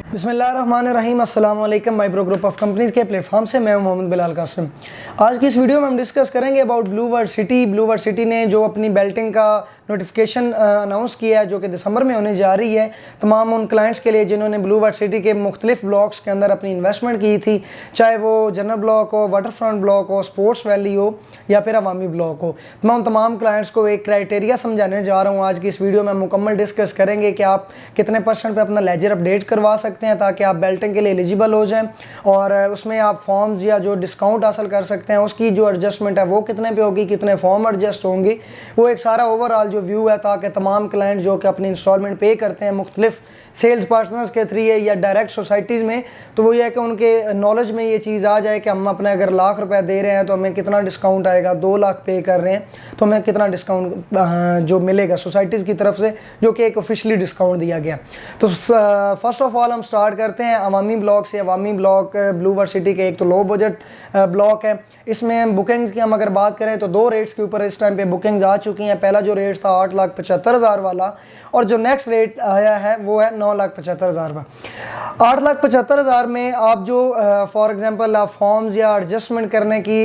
बिस्मिल्लाहिर्रहमानिर्रहीम अस्सलाम वालेकुम। माइप्रो ग्रुप ऑफ कंपनीज़ के प्लेटफॉर्म से मैं मोहम्मद बिलाल कासिम। आज की इस वीडियो में हम डिस्कस करेंगे about blue world city. Blue world city ने जो अपनी बेल्टिंग का नोटिफिकेशन अनाउंस किया है जो कि दिसंबर में होने जा रही है तमाम उन क्लाइंट्स के लिए जिन्होंने ब्लू वर्ल्ड सिटी के मुख्तलिफ ब्लॉक्स के अंदर अपनी इन्वेस्टमेंट की थी, चाहे वो जनरल ब्लॉक हो, वाटर फ्रंट ब्लॉक हो, स्पोर्ट्स वैली हो या फिर अवामी ब्लॉक हो। तमाम क्लाइंट्स को एक क्राइटेरिया समझाने जा रहा हूँ। आज की इस वीडियो में मुकम्मल डिस्कस करेंगे कि आप कितने % पे अपना लेजर अपडेट करवा सकते हैं ताकि आप बेल्टिंग के लिए एलिजिबल हो जाएं, और उसमें आप फॉर्म्स या जो डिस्काउंट हासिल कर सकते हैं उसकी जो एडजस्टमेंट है वो कितने पे होगी, कितने फॉर्म एडजस्ट होंगे, वो एक सारा ओवरऑल जो व्यू है ताकि तमाम क्लाइंट जो कि अपनी इंस्टॉलमेंट पे करते हैं मुख्तलिफ सेल्स पार्टनर्स के थ्रू या डायरेक्ट सोसाइटीज़ में, तो वो ये है कि उनके नॉलेज में ये चीज़ आ जाए कि हम अपने अगर लाख रुपया दे रहे हैं तो हमें कितना डिस्काउंट आएगा, 2 लाख पे कर रहे हैं तो हमें कितना डिस्काउंट जो मिलेगा सोसाइटीज़ की तरफ से, जो कि एक ऑफिशियली डिस्काउंट दिया गया। तो फर्स्ट ऑफ ऑल हम स्टार्ट करते हैं अवामी ब्लॉक से। अवामी ब्लॉक ब्लू वर्ल्ड सिटी के एक तो लो बजट ब्लॉक है। इसमें बुकिंग्स की हम अगर बात करें तो 2 रेट्स के ऊपर इस टाइम पे बुकिंग्स आ चुकी हैं। पहला जो रेट था 8,75,000 वाला, और जो नेक्स्ट रेट आया है वो है 9,75,000 का। 8,75,000 में आप जो फॉर एग्जांपल आप फॉर्म्स या एडजस्टमेंट करने की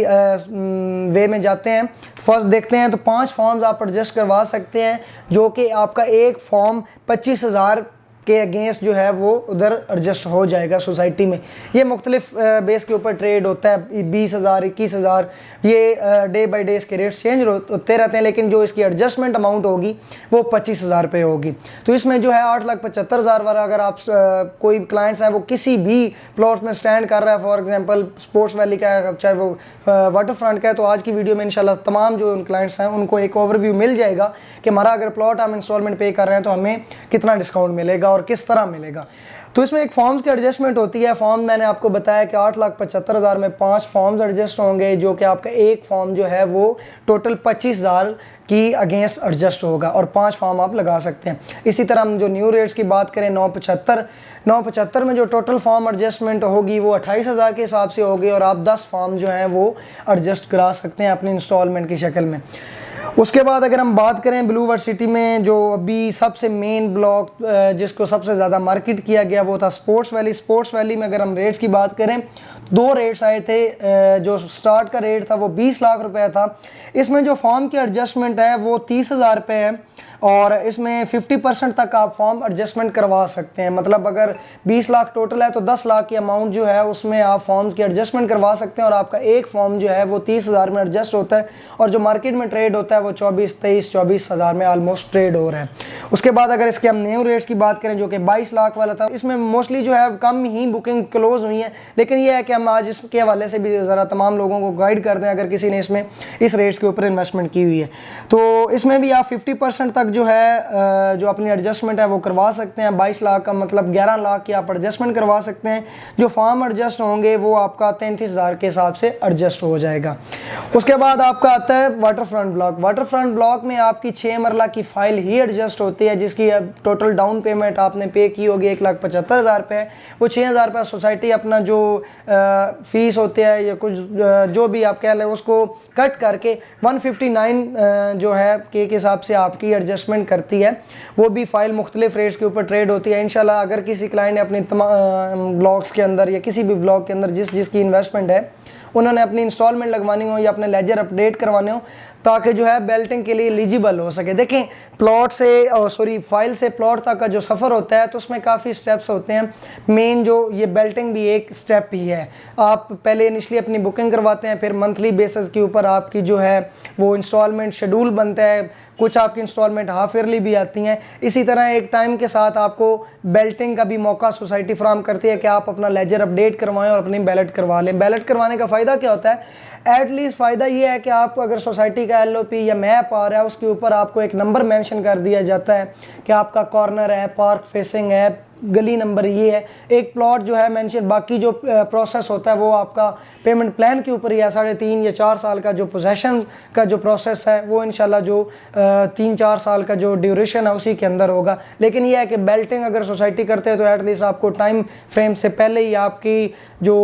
वे में जाते हैं, फर्स्ट देखते हैं तो 5 फॉर्म्स आप एडजस्ट करवा सकते हैं, जो कि आपका एक फॉर्म 25,000 के अगेंस्ट जो है वो उधर एडजस्ट हो जाएगा सोसाइटी में। ये मुख्तलिफ बेस के ऊपर ट्रेड होता है, 20,000 21,000 ये डे बाई डे इसके रेट्स चेंज होते रहते हैं, लेकिन जो इसकी एडजस्टमेंट अमाउंट होगी वो 25,000 रुपये होगी। तो इसमें जो है 8,75,000 वाला अगर आप कोई क्लाइंट्स हैं वो किसी भी प्लॉट में स्टैंड कर रहा है, फॉर एग्जांपल स्पोर्ट्स वैली का है, चाहे वो वाटर फ्रंट का है, तो आज की वीडियो में इंशाल्लाह तमाम जो क्लाइंट्स हैं उनको एक ओवरव्यू मिल जाएगा कि हमारा अगर प्लॉट हम इंस्टॉलमेंट पे कर रहे हैं तो हमें कितना डिस्काउंट मिलेगा और किस तरह मिलेगा। तो इसमें एक फॉर्म्स की एडजस्टमेंट होती है। फॉर्म मैंने आपको बताया कि 8,75,000 में 5 फॉर्म्स एडजस्ट होंगे, जो कि आपका एक फॉर्म जो है वो टोटल 25,000 की अगेंस्ट एडजस्ट होगा और 5 फॉर्म आप लगा सकते हैं। इसी तरह हम जो न्यू रेट्स की बात करें 9,75 में जो टोटल फॉर्म एडजस्टमेंट होगी वो 28,000 के हिसाब से होगी, और आप 10 फॉर्म जो हैं वो एडजस्ट करा सकते हैं अपनी इंस्टॉलमेंट की शक्ल में। उसके बाद अगर हम बात करें ब्लू वर्ल्ड सिटी में जो अभी सबसे मेन ब्लॉक जिसको सबसे ज़्यादा मार्केट किया गया वो था स्पोर्ट्स वैली। स्पोर्ट्स वैली में अगर हम रेट्स की बात करें 2 रेट्स आए थे। जो स्टार्ट का रेट था वो 20 लाख रुपया था। इसमें जो फॉर्म की एडजस्टमेंट है वो 30,000 रुपये है, और इसमें 50% तक आप फॉर्म एडजस्टमेंट करवा सकते हैं। मतलब अगर 20 लाख टोटल है तो 10 लाख की अमाउंट जो है उसमें आप फॉर्म्स की एडजस्टमेंट करवा सकते हैं, और आपका एक फॉर्म जो है वो 30,000 में एडजस्ट होता है, और जो मार्केट में ट्रेड होता है वो 24,000 में ऑलमोस्ट ट्रेड हो रहा है। उसके बाद अगर इसके हम न्यू रेट्स की बात करें जो कि 22 लाख वाला था, इसमें मोस्टली जो है कम ही बुकिंग क्लोज हुई है, लेकिन यह है कि हम आज इसके हवाले से भी ज़रा तमाम लोगों को गाइड कर दें अगर किसी ने इसमें इस रेट्स के ऊपर इन्वेस्टमेंट की हुई है। तो इसमें भी आप 50% तक जो है जो अपनी एडजस्टमेंट है वो करवा सकते हैं। 22 लाख का मतलब 11 लाख की आप एडजस्टमेंट करवा सकते हैं। जो फॉर्म एडजस्ट होंगे वो आपका 33,000 के हिसाब से एडजस्ट हो जाएगा। उसके बाद आपका आता है water front block. Water front block में आपकी 6 मरला की फाइल ही एडजस्ट होती है, जिसकी टोटल डाउन पेमेंट आपने पे की होगी 1,75,000 रुपये। वो 6,000 रुपये सोसाइटी अपना जो फीस होती है या कुछ जो भी आप कह लें उसको कट करके 159 जो है के हिसाब से आपकी एडजस्टमेंट करती है। वो भी फाइल मुख्तलिफ रेट्स के ऊपर ट्रेड होती है। इंशाल्लाह अगर किसी क्लाइंट ने अपने तमाम ब्लॉक्स के अंदर या किसी भी ब्लॉक के अंदर जिसकी इन्वेस्टमेंट है उन्होंने अपनी इंस्टॉलमेंट लगवानी हो या अपने लेजर अपडेट करवाने हो ताकि जो है बेल्टिंग के लिए एलिजिबल हो सके। देखें प्लॉट से फाइल से प्लॉट तक का जो सफ़र होता है तो उसमें काफ़ी स्टेप्स होते हैं। मेन जो ये बेल्टिंग भी एक स्टेप ही है। आप पहले इनिशली अपनी बुकिंग करवाते हैं, फिर मंथली बेसिस के ऊपर आपकी जो है वो इंस्टॉलमेंट शेड्यूल बनता है। कुछ आपकी इंस्टॉलमेंट हाफ ईयरली भी आती हैं। इसी तरह एक टाइम के साथ आपको बेल्टिंग का भी मौका सोसाइटी फराहम करती है कि आप अपना लेजर अपडेट करवाएं और अपनी बैलेट करवा लें। बैलेट करवाने का फ़ायदा क्या होता है? एटलीस्ट फ़ायदा ये है कि आप अगर सोसाइटी का LOP या मैप आ रहा है उसके ऊपर आपको एक नंबर मेंशन कर दिया जाता है कि आपका कॉर्नर है, पार्क फेसिंग है, गली नंबर ये है, एक प्लॉट जो है मेंशन। बाकी जो प्रोसेस होता है वो आपका पेमेंट प्लान के ऊपर ही है। 3.5 या 4 साल का जो पोजेशन का जो प्रोसेस है वो इंशाल्लाह जो 3-4 साल का जो ड्यूरेशन है उसी के अंदर होगा। लेकिन यह है कि बेल्टिंग अगर सोसाइटी करते हैं तो एटलीस्ट आपको टाइम फ्रेम से पहले ही आपकी जो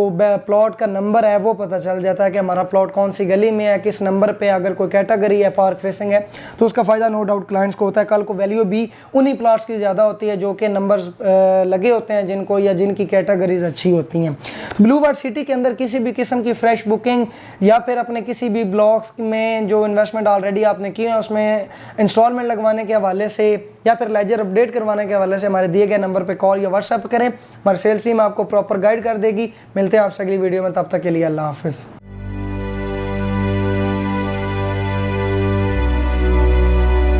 प्लॉट का नंबर है वो पता चल जाता है कि हमारा प्लॉट कौन सी गली में है, किस नंबर पे। अगर कोई कैटेगरी है, पार्क फेसिंग है, तो उसका फ़ायदा नो डाउट क्लाइंट्स को होता है। कल को वैल्यू भी उन्हीं प्लॉट्स की ज़्यादा होती है जो कि नंबर्स लगे होते हैं जिनको, या जिनकी कैटेगरीज अच्छी होती हैं। ब्लू वर्ड सिटी के अंदर किसी भी किस्म की फ्रेश बुकिंग या फिर अपने किसी भी ब्लॉक्स में जो इन्वेस्टमेंट ऑलरेडी आपने किए हैं उसमें इंस्टॉलमेंट लगवाने के हवाले से या फिर लेजर अपडेट करवाने के हवाले से हमारे दिए गए नंबर पे कॉल या व्हाट्सएप करें। हमारे सेल्स टीम आपको प्रॉपर गाइड कर देगी। मिलते हैं आपसे अगली वीडियो में, तब तक के लिए अल्लाह हाफिज़।